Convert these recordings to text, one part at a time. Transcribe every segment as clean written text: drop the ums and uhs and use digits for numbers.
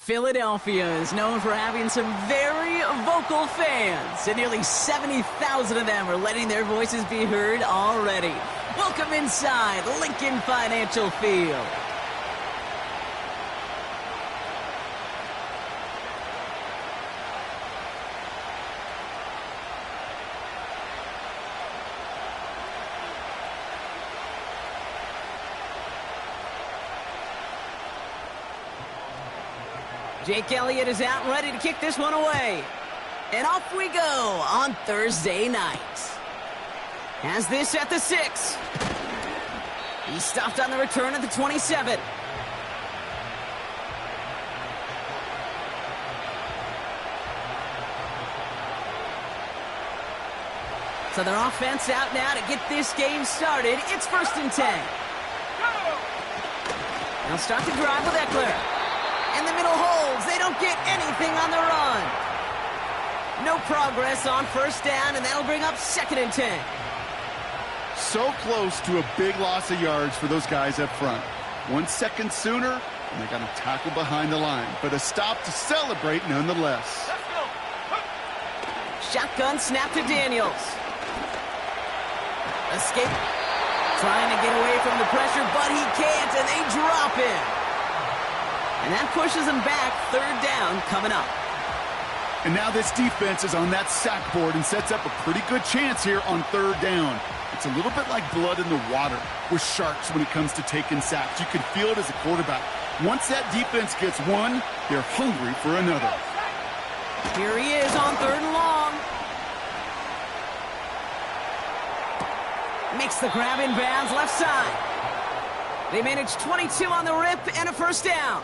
Philadelphia is known for having some very vocal fans, and nearly 70,000 of them are letting their voices be heard already. Welcome inside Lincoln Financial Field. Jake Elliott is out and ready to kick this one away. And off we go on Thursday night. Has this at the 6. He stopped on the return at the 27. So their offense out now to get this game started. It's 1st and 10. They'll start to drive with Eckler. And the middle holds. They don't get anything on the run. No progress on 1st down, and that'll bring up 2nd and 10. So close to a big loss of yards for those guys up front. 1 second sooner, and they got a tackle behind the line. But a stop to celebrate nonetheless. Shotgun snap to Daniels. Escape. Trying to get away from the pressure, but he can't, and they drop him. And that pushes them back. 3rd down coming up. And now this defense is on that sack board and sets up a pretty good chance here on 3rd down. It's a little bit like blood in the water with sharks when it comes to taking sacks. You can feel it as a quarterback. Once that defense gets one, they're hungry for another. Here he is on 3rd and long. Makes the grab in bounds left side. They manage 22 on the rip and a 1st down.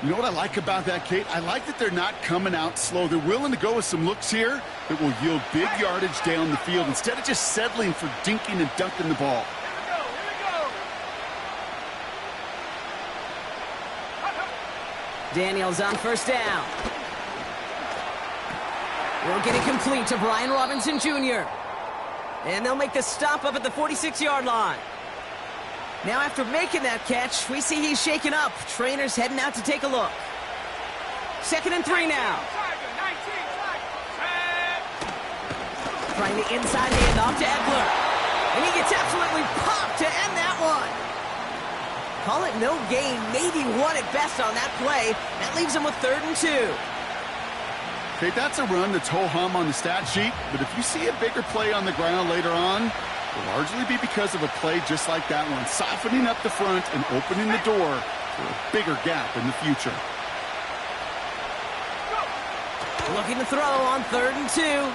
You know what I like about that, Kate? I like that they're not coming out slow. They're willing to go with some looks here that will yield big yardage down the field instead of just settling for dinking and dunking the ball. Here we go. Daniels on 1st down. We'll get it complete to Brian Robinson Jr. And they'll make the stop up at the 46-yard line. Now after making that catch, we see he's shaken up. Trainer's heading out to take a look. 2nd and 3 now. Trying the inside handoff to Eckler. And he gets absolutely popped to end that one. Call it no gain, maybe 1 at best on that play. That leaves him with 3rd and 2. Okay, that's a run that's ho-hum on the stat sheet, but if you see a bigger play on the ground later on, will largely be because of a play just like that one, softening up the front and opening the door for a bigger gap in the future. Looking to throw on 3rd and 2.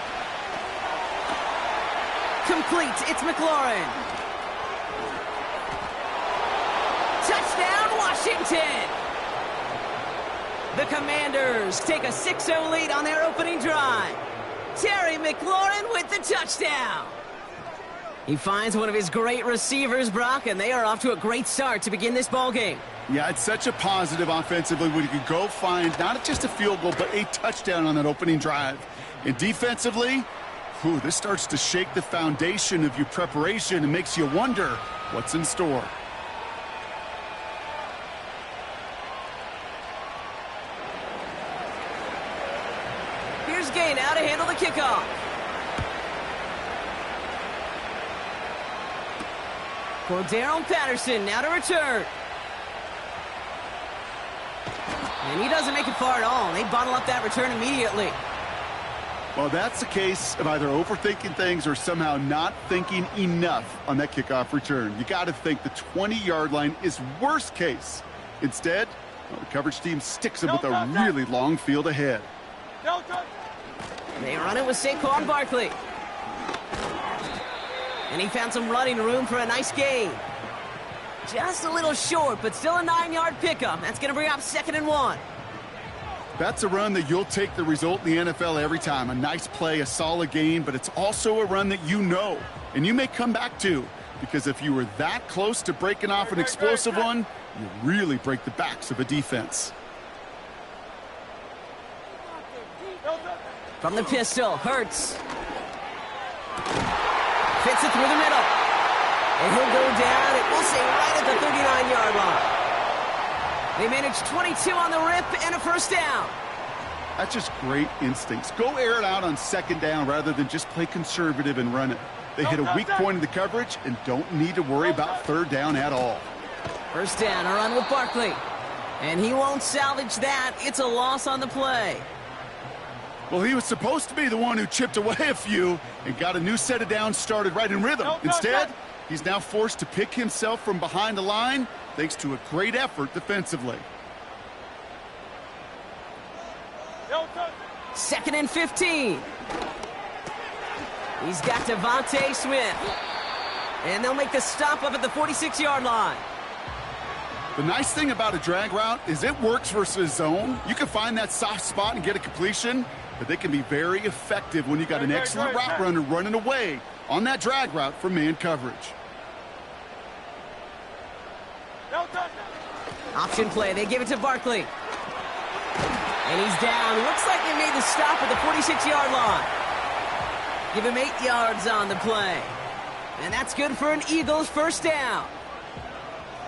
Complete. It's McLaurin. Touchdown, Washington. The Commanders take a 6-0 lead on their opening drive. Terry McLaurin with the touchdown. He finds one of his great receivers, Brock, and they are off to a great start to begin this ballgame. Yeah, it's such a positive offensively when you can go find not just a field goal, but a touchdown on that opening drive. And defensively, this starts to shake the foundation of your preparation and makes you wonder what's in store. Here's Gay now to handle the kickoff. Cordero Patterson now to return. And he doesn't make it far at all. They bottle up that return immediately. Well, that's the case of either overthinking things or somehow not thinking enough on that kickoff return. You got to think the 20-yard line is worst case. Instead, the coverage team sticks them with a really long field ahead. They run it with Saquon Barkley. And he found some running room for a nice gain. Just a little short, but still a 9-yard pickup. That's going to bring up 2nd and 1. That's a run that you'll take the result in the NFL every time. A nice play, a solid gain, but it's also a run that you know, and you may come back to, because if you were that close to breaking off an explosive one, you really break the backs of a defense. From the pistol, Hurts. Fits it through the middle. And he'll go down, and we'll say right at the 39-yard line. They managed 22 on the rip and a first down. That's just great instincts. Go air it out on second down rather than just play conservative and run it. They hit a weak point in the coverage and don't need to worry about third down at all. First down, a run with Barkley. And he won't salvage that. It's a loss on the play. Well, he was supposed to be the one who chipped away a few and got a new set of downs started right in rhythm. Instead, he's now forced to pick himself from behind the line thanks to a great effort defensively. 2nd and 15. He's got Devontae Smith. And they'll make the stop up at the 46-yard line. The nice thing about a drag route is it works versus zone. You can find that soft spot and get a completion, but they can be very effective when you got an excellent route runner running away on that drag route from man coverage. Option play. They give it to Barkley. And he's down. Looks like they made the stop at the 46-yard line. Give him 8 yards on the play. And that's good for an Eagles first down.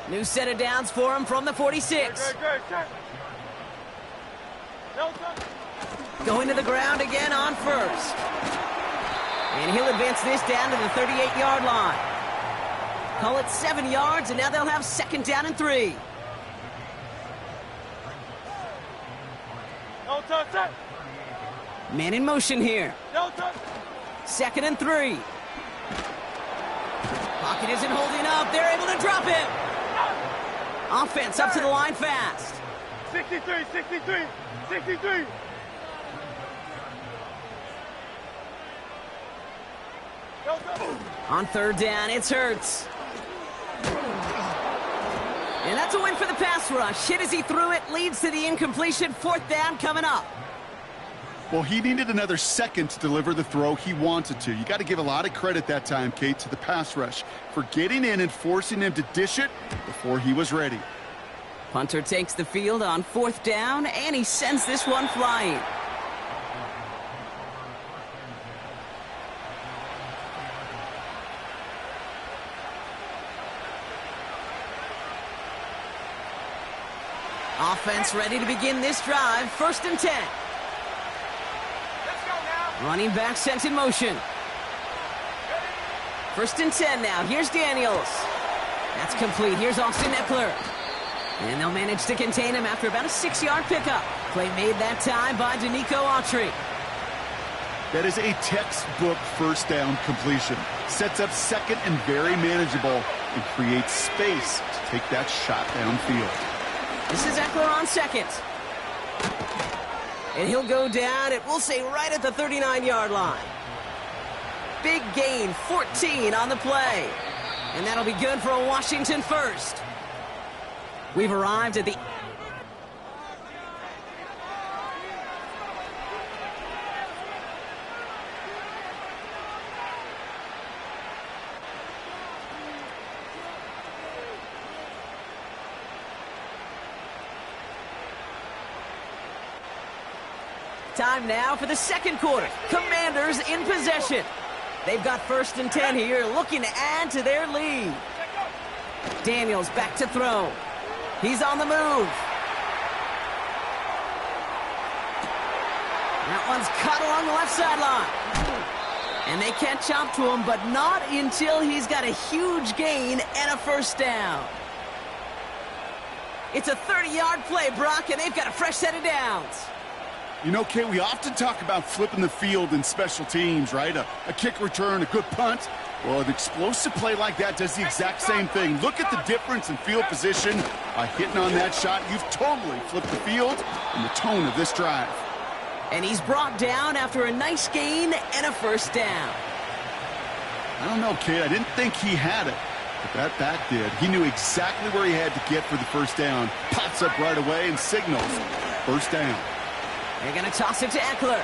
New set of downs for him from the 46. Going to the ground again on first. And he'll advance this down to the 38-yard line. Call it 7 yards, and now they'll have 2nd down and 3. Man in motion here. 2nd and 3. Pocket isn't holding up. They're able to drop him. Offense up to the line fast. 63. On 3rd down, it's Hurts. And that's a win for the pass rush. Hit as he threw it, leads to the incompletion. 4th down coming up. Well, he needed another second to deliver the throw he wanted to. You got to give a lot of credit that time, Kate, to the pass rush for getting in and forcing him to dish it before he was ready. Punter takes the field on 4th down, and he sends this one flying. Offense ready to begin this drive. 1st and 10. Running back sent in motion. 1st and 10 now. Here's Daniels. That's complete. Here's Austin Eckler. And they'll manage to contain him after about a 6-yard pickup. Play made that time by Danico Autry. That is a textbook first down completion. Sets up second and very manageable and creates space to take that shot downfield. This is Eckler on 2nd. And he'll go down, it will say right at the 39-yard line. Big gain, 14 on the play. And that'll be good for a Washington first. We've arrived at the... Time now for the 2nd quarter. Commanders in possession. They've got 1st and 10 here, looking to add to their lead. Daniels back to throw. He's on the move. That one's caught along the left sideline. And they catch up to him, but not until he's got a huge gain and a first down. It's a 30-yard play, Brock, and they've got a fresh set of downs. You know, Kate, we often talk about flipping the field in special teams, right? A kick return, a good punt. Well, an explosive play like that does the exact same thing. Look at the difference in field position. By hitting on that shot, you've totally flipped the field and the tone of this drive. And he's brought down after a nice gain and a first down. I don't know, Kate. I didn't think he had it, but that back did. He knew exactly where he had to get for the first down. Pops up right away and signals first down. They're going to toss it to Eckler.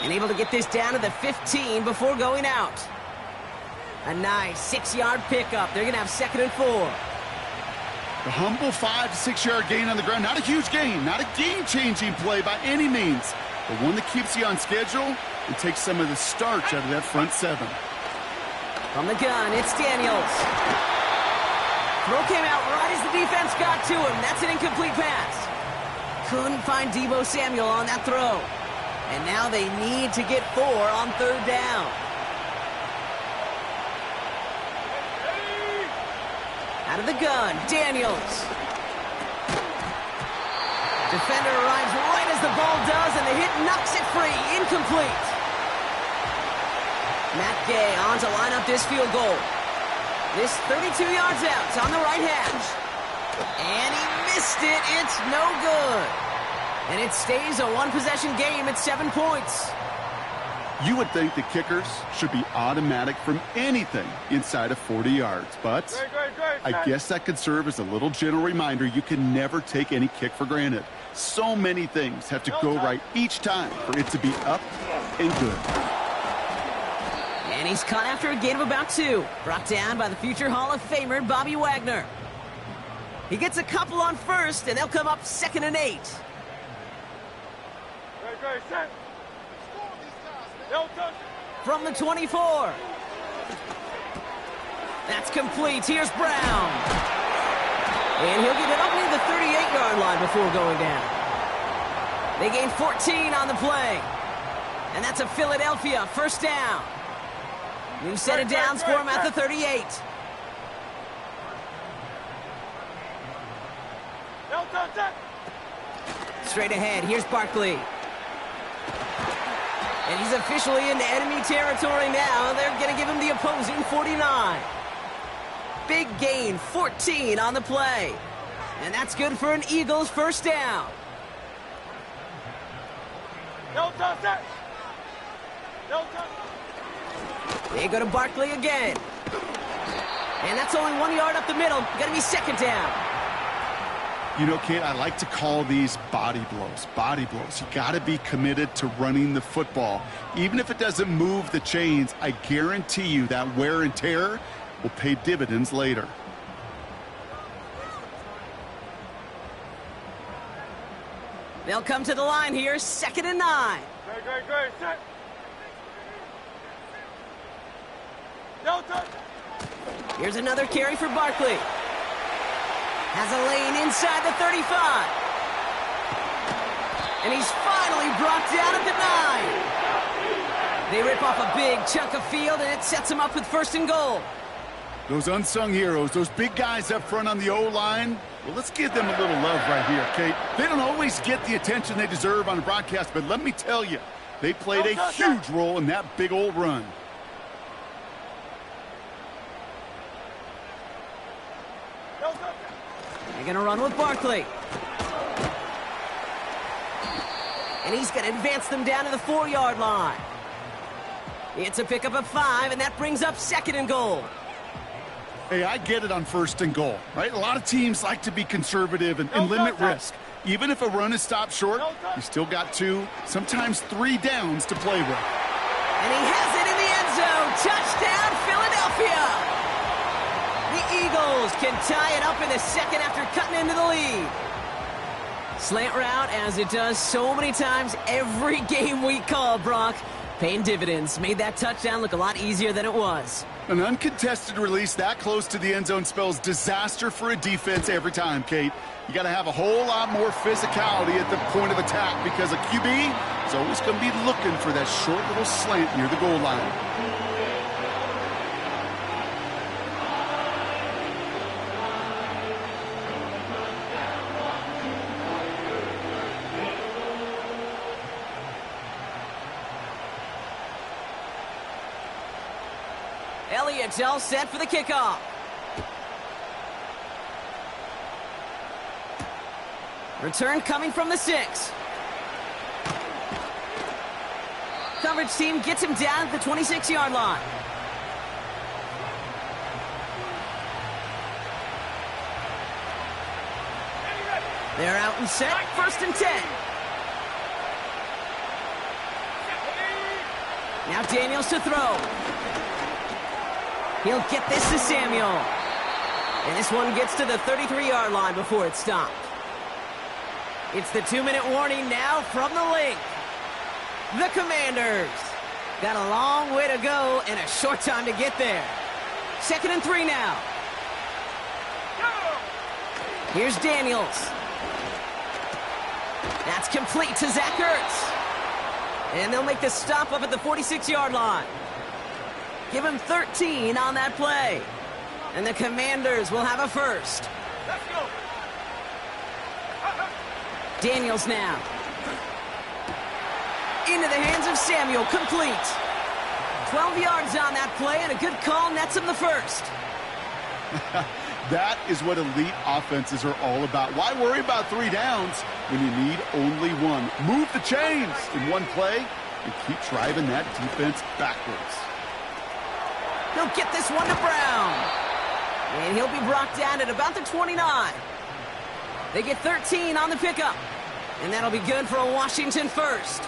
And able to get this down to the 15 before going out. A nice 6-yard pickup. They're going to have 2nd and 4. The humble 5 to 6 yard gain on the ground. Not a huge gain, not a game-changing play by any means, but one that keeps you on schedule and takes some of the starch out of that front 7. From the gun, it's Daniels. Throw came out right as the defense got to him. That's an incomplete pass. Couldn't find Deebo Samuel on that throw. And now they need to get 4 on third down. Out of the gun, Daniels. Defender arrives right as the ball does, and the hit knocks it free. Incomplete. Matt Gay on to line up this field goal. This 32 yards out. It's on the right hash. And he missed it. It's no good. And it stays a one-possession game at 7 points. You would think the kickers should be automatic from anything inside of 40 yards, but I guess that could serve as a little gentle reminder you can never take any kick for granted. So many things have to go right each time for it to be up and good. And he's caught after a gain of about 2. Brought down by the future Hall of Famer, Bobby Wagner. He gets a couple on first, and they'll come up 2nd and 8. From the 24. That's complete. Here's Brown. And he'll get it up near the 38-yard line before going down. They gain 14 on the play. And that's a Philadelphia first down. New set of downs for him at the 38. Straight ahead, here's Barkley. And he's officially into enemy territory now. They're going to give him the opposing 49. Big gain, 14 on the play. And that's good for an Eagles first down. They go to Barkley again. And that's only 1 yard up the middle. Going to be 2nd down. You know, Kate, I like to call these body blows. Body blows. You got to be committed to running the football. Even if it doesn't move the chains, I guarantee you that wear and tear will pay dividends later. They'll come to the line here, 2nd and 9. Here's another carry for Barkley. Has a lane inside the 35. And he's finally brought down at the 9. They rip off a big chunk of field, and it sets him up with 1st and goal. Those unsung heroes, those big guys up front on the O-line, well, let's give them a little love right here, Kate. They don't always get the attention they deserve on the broadcast, but let me tell you, they played a huge role in that big old run. They're going to run with Barkley. And he's going to advance them down to the 4-yard line. It's a pickup of 5, and that brings up 2nd and goal. Hey, I get it on 1st and goal, right? A lot of teams like to be conservative and limit risk. Even if a run is stopped short, you still got 2, sometimes 3 downs to play with. And he has it in the end zone. Touchdown, Philadelphia! The Eagles can tie it up in the 2nd after cutting into the lead. Slant route, as it does so many times every game we call, Brock. Paying dividends. Made that touchdown look a lot easier than it was. An uncontested release that close to the end zone spells disaster for a defense every time, Kate. You got to have a whole lot more physicality at the point of attack because a QB is always going to be looking for that short little slant near the goal line. Elliott's all set for the kickoff. Return coming from the 6. Coverage team gets him down at the 26-yard line. They're out and set, 1st and 10. Now Daniels to throw. He'll get this to Samuel. And this one gets to the 33-yard line before it's stopped. It's the 2-minute warning now from the link. The Commanders got a long way to go and a short time to get there. 2nd and 3 now. Here's Daniels. That's complete to Zach Ertz. And they'll make the stop up at the 46-yard line. Give him 13 on that play. And the Commanders will have a first. Let's go. Daniels now. Into the hands of Samuel, complete. 12 yards on that play, and a good call nets him the first. That is what elite offenses are all about. Why worry about 3 downs when you need only one? Move the chains in one play and keep driving that defense backwards. He'll get this one to Brown. And he'll be brought down at about the 29. They get 13 on the pickup. And that'll be good for a Washington first.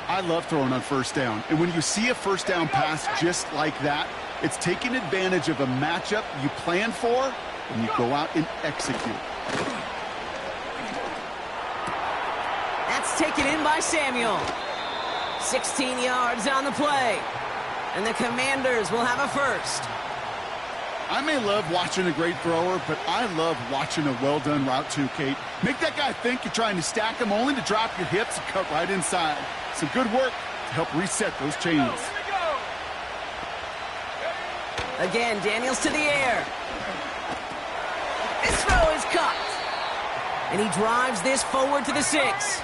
I love throwing on first down. And when you see a first down pass just like that, it's taking advantage of a matchup you plan for, and you go out and execute. That's taken in by Samuel. 16 yards on the play. And the Commanders will have a first. I may love watching a great thrower, but I love watching a well-done route too, Kate. Make that guy think you're trying to stack him only to drop your hips and cut right inside. Some good work to help reset those chains. Again, Daniels to the air. His throw is caught. And he drives this forward to the 6.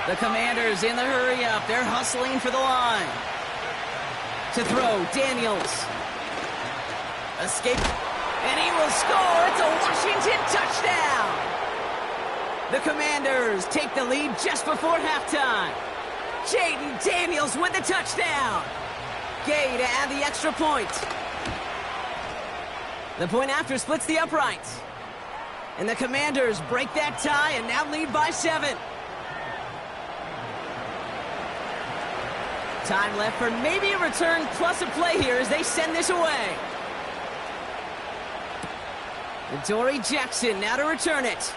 The Commanders in the hurry-up. They're hustling for the line. To throw, Daniels. Escape. And he will score. It's a Washington touchdown. The Commanders take the lead just before halftime. Jaden Daniels with the touchdown. Gay to add the extra point. The point after splits the uprights. And the Commanders break that tie and now lead by 7. Time left for maybe a return plus a play here as they send this away. Dory Jackson now to return it.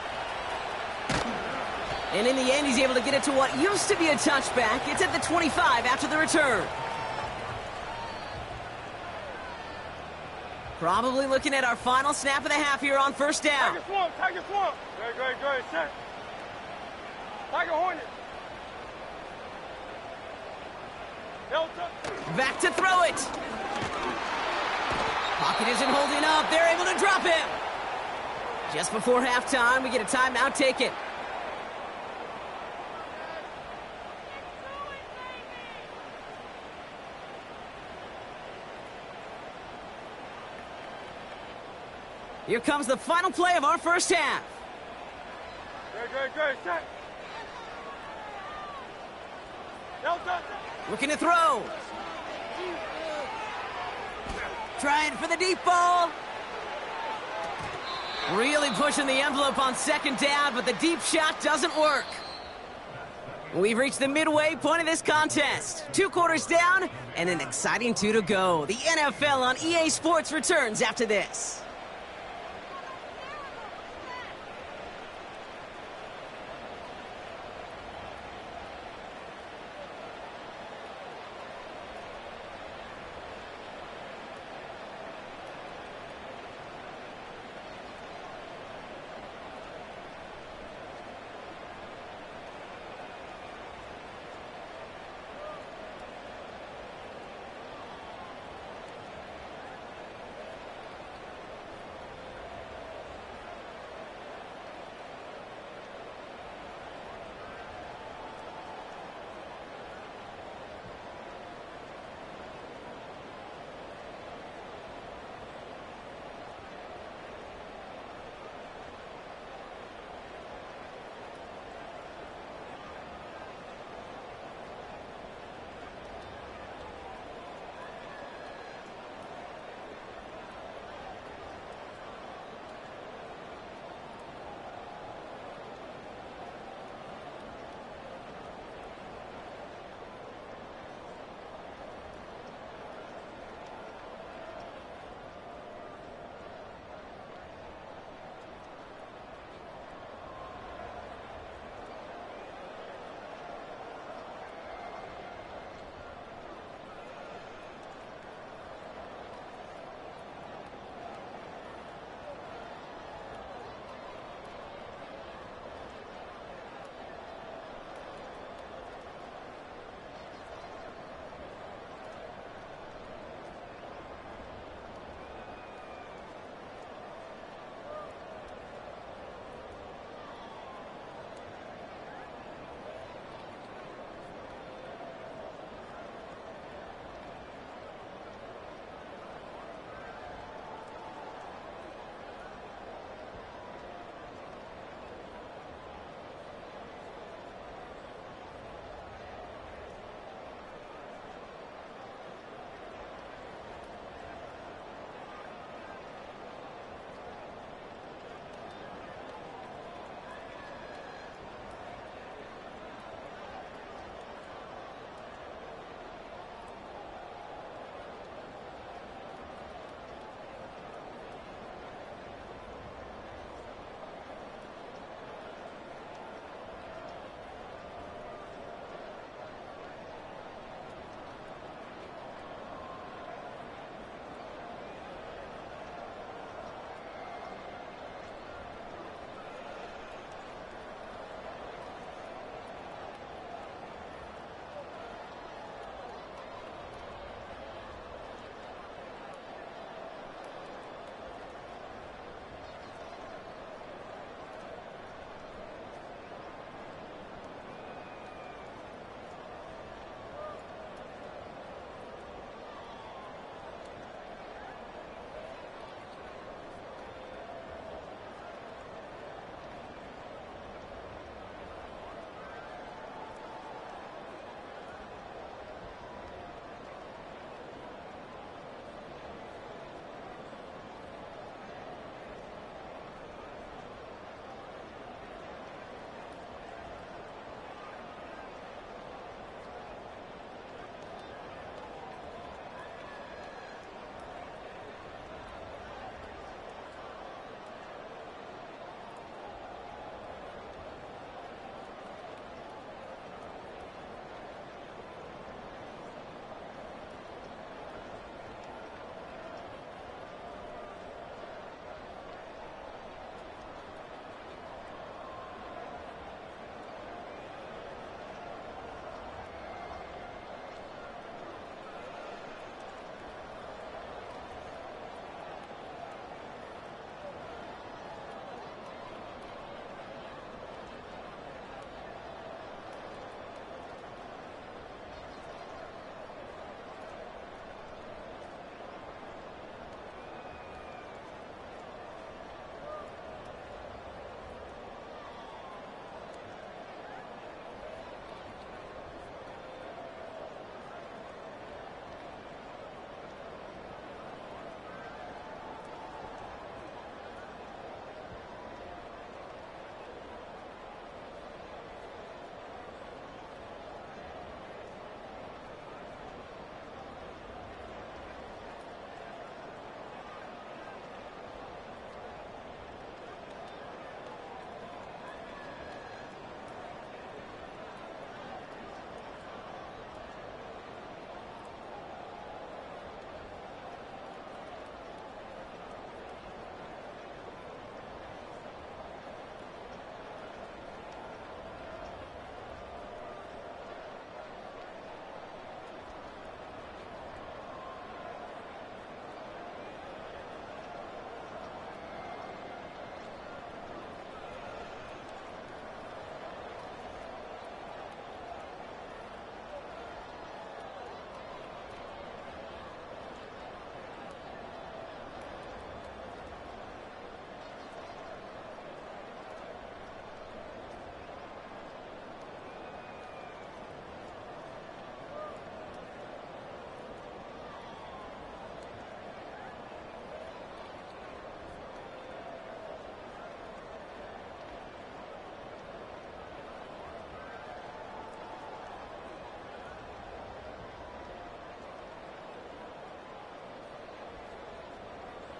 And in the end, he's able to get it to what used to be a touchback. It's at the 25 after the return. Probably looking at our final snap of the half here on first down. Tiger swamp, Tiger swamp. Great, set. Tiger Hornet. Delta. Back to throw it. Pocket isn't holding up. They're able to drop him. Just before halftime, we get a timeout taken. Here comes the final play of our first half. Great, set. Delta. Looking to throw. Trying for the deep ball. Really pushing the envelope on second down, but the deep shot doesn't work. We've reached the midway point of this contest. 2 quarters down and an exciting 2 to go. The NFL on EA Sports returns after this.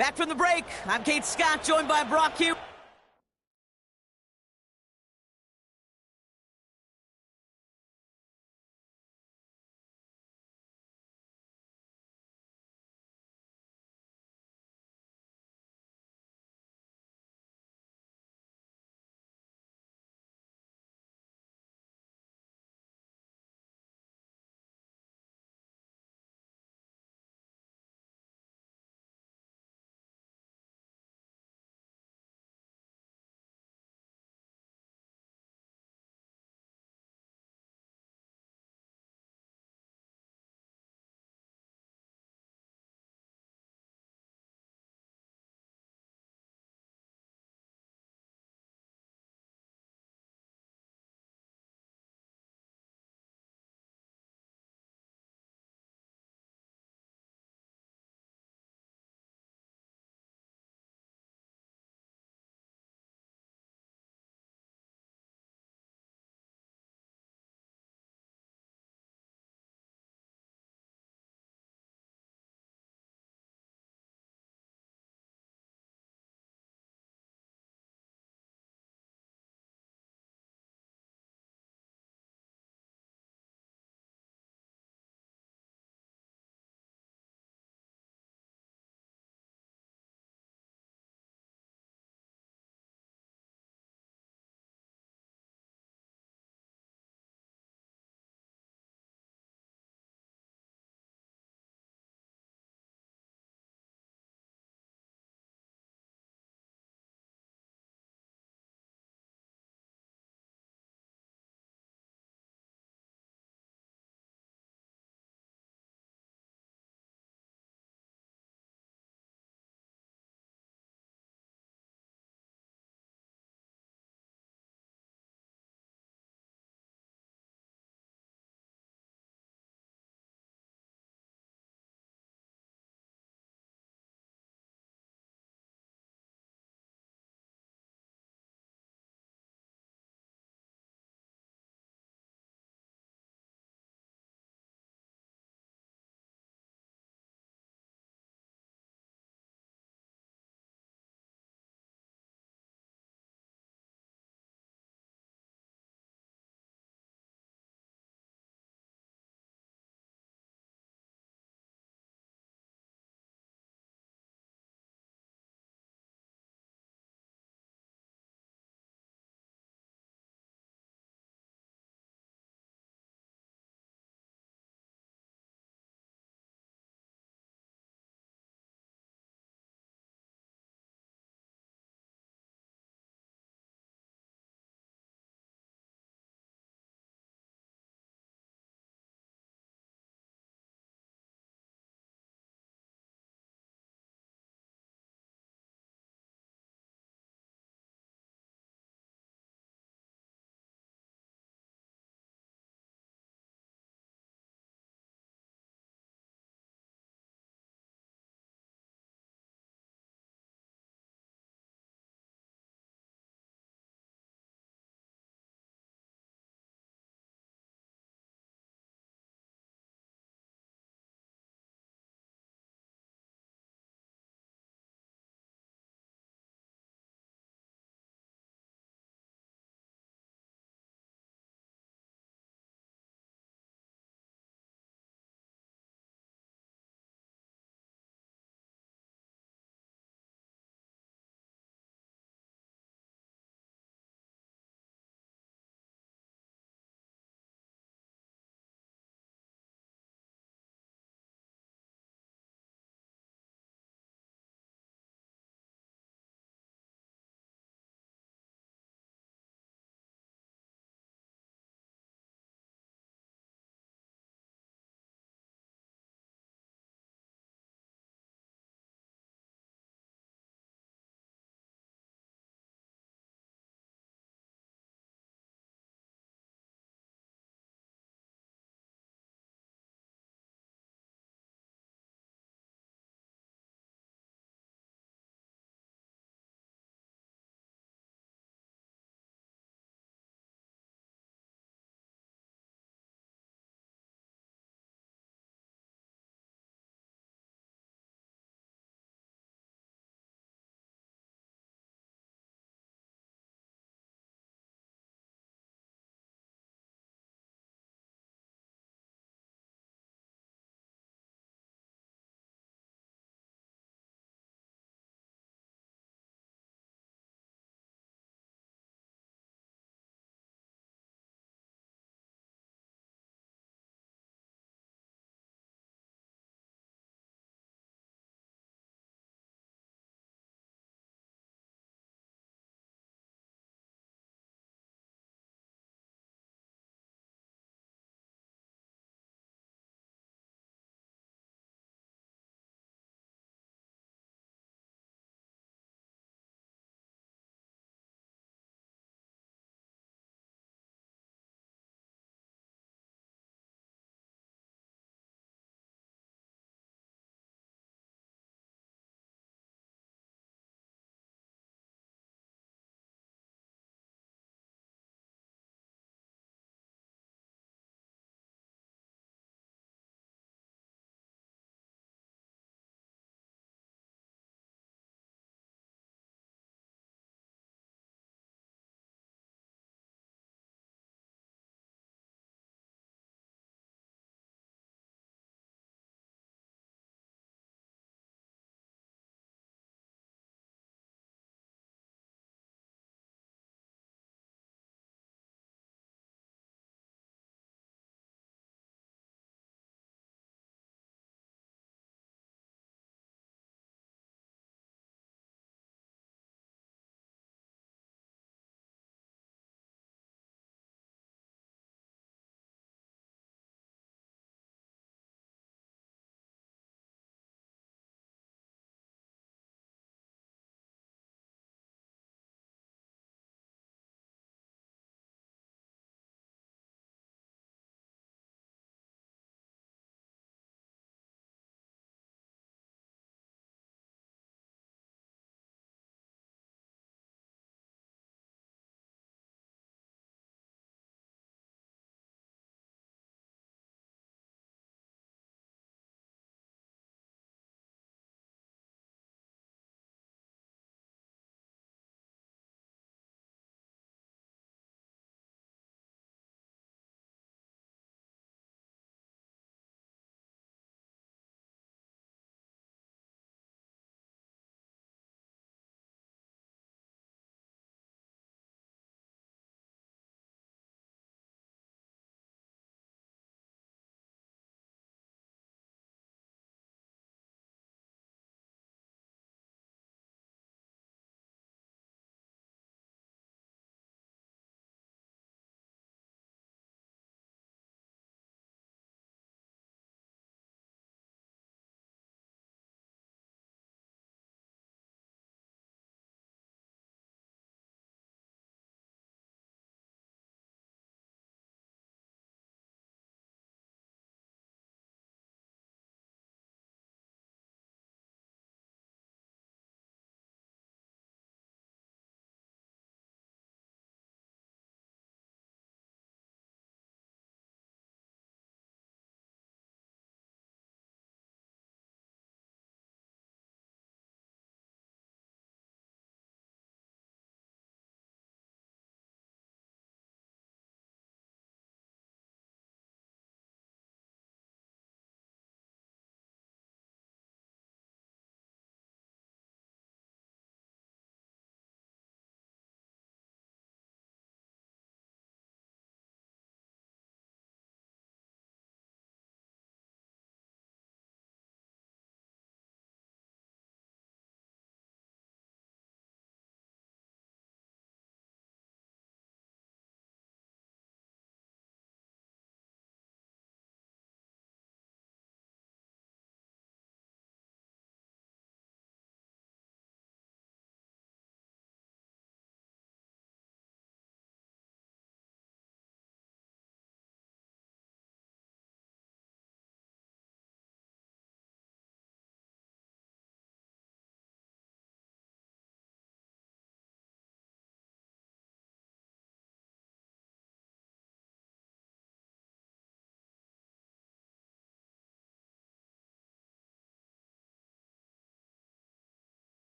Back from the break, I'm Kate Scott, joined by Brock Hughes.